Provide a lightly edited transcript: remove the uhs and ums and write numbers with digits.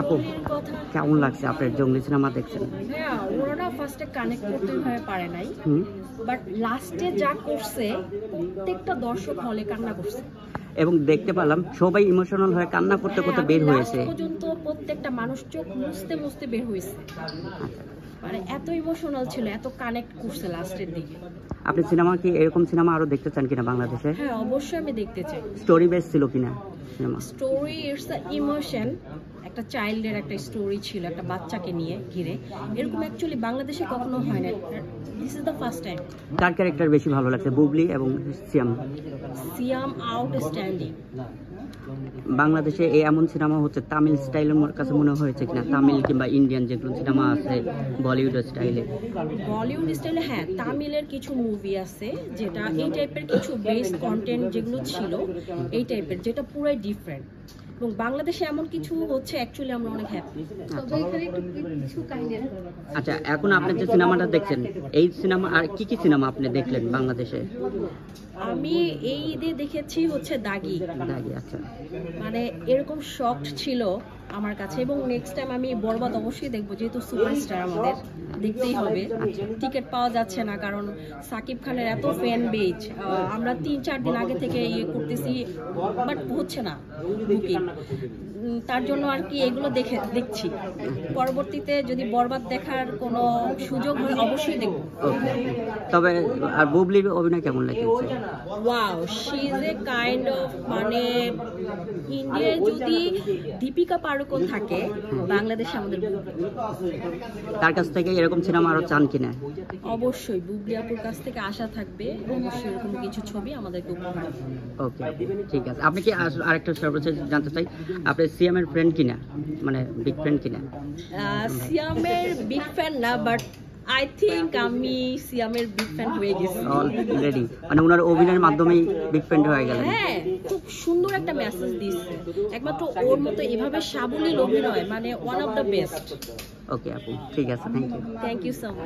আপু কেমন লাগছে আপনার জঙ্গলি সিনেমা দেখছেন? হ্যাঁ, ওরা ফার্স্টে কানেক্ট করতে হয়ে পারে নাই, বাট লাস্টে যা করছে প্রত্যেকটা দর্শক হলে কান্না করছে এবং দেখতে পেলাম সবাই ইমোশনাল হয়ে কান্না করতে করতে বের হয়েছে। পর্যন্ত প্রত্যেকটা মানুষ চোখ মুছতে মুছতে বের হয়েছে, মানে এত ইমোশনাল ছিল, এত কানেক্ট করছে লাস্টের দিকে। আপনি সিনেমা কি এরকম সিনেমা আরো দেখতে চান কিনা বাংলাদেশে? হ্যাঁ, অবশ্যই আমি দেখতে চাই। স্টোরি বেস ছিল কিনা cinema? Story it's a emotion, একটা চাইল্ডের একটা স্টোরি ছিল, একটা বাচ্চাকে নিয়ে ঘিরে। এরকম অ্যাকচুয়ালি বাংলাদেশে কখনো হয় না, this is the first time. Car character বেশি ভালো লাগছে, বুবলি এবং সিয়াম? সিয়াম আউটস্ট্যান্ডিং। বাংলাদেশে এই এমন সিনেমা হচ্ছে তামিল স্টাইলের মোর কাছে মনে হয়েছে কিনা, তামিল কিংবা ইন্ডিয়ান যেগুলো সিনেমা আছে বলিউড স্টাইলে? বলিউড স্টাইলে হ্যাঁ, তামিলের কিছু মুভি আছে যেটা এই টাইপের কিছু বেস কন্টেন্ট যেগুলো ছিল এই টাইপের, যেটা পুরাই ডিফারেন্ট। এবং বাংলাদেশে এমন কিছু হচ্ছে অ্যাকচুয়ালি আমরা অনেক হ্যাপি। আচ্ছা, এখন আপনি যে সিনেমাটা দেখছেন এই সিনেমা আর কি কি সিনেমা আপনি দেখলেন বাংলাদেশে? আমি এই ঈদে দেখেছি হচ্ছে দাগি। দাগি, আচ্ছা। মানে এরকম শকড ছিল আমার কাছে, এবং নেক্সট টাইম আমি বরবাদ অবশ্যই দেখবো, যেহেতু সুপারস্টার আমাদের দেখতেই হবে। টিকিট পাওয়া যাচ্ছে না কারণ সাকিব খানের এত ফ্যান বেজ, আমরা 3-4 দিন আগে থেকে ইয়ে করতেছি, বাট হচ্ছে না বুকিং। তার জন্য আর কি এগুলো দেখছি। পরবর্তীতে যদি বরবাদ দেখার কোনো সুযোগ হয় অবশ্যই দেখব। তবে আর বুবলির অভিনয় কেমন লেগেছে? Wow, she is a kind of, মানে ইন্ডিয়ায় যদি দীপিকা পাড়ুকোন থাকে, বাংলাদেশে আমাদের বুবলি। তার কাছ থেকে এরকম সিনেমা আরো চান কিনা? অবশ্যই বুবলি আপুর কাছ থেকে আশা থাকবে, অবশ্যই এরকম কিছু ছবি আমাদেরকে উপহার। ওকে, ঠিক আছে। আপনি কি আরেকটা সর্বশেষ জানতে চাই, আপনি সিএমের ফ্রেন্ড কিনা, মানে বিগ ফ্রেন্ড কিনা? সিয়ামের বিগ ফ্যান না, বাট আই থিঙ্ক আমি সিয়ামের বিগ ফ্যান হয়ে গেছি অলরেডি, মানে ওনার অভিনয়ের মাধ্যমেই বিগ ফ্যান হয়ে গেলেন। হ্যাঁ, খুব সুন্দর একটা মেসেজ দিচ্ছে, একমাত্র ওর মতো এভাবে সাবলীল অভিনয়, মানে one of the best. Okay আপু, ঠিক আছে, thank you. Thank you so much.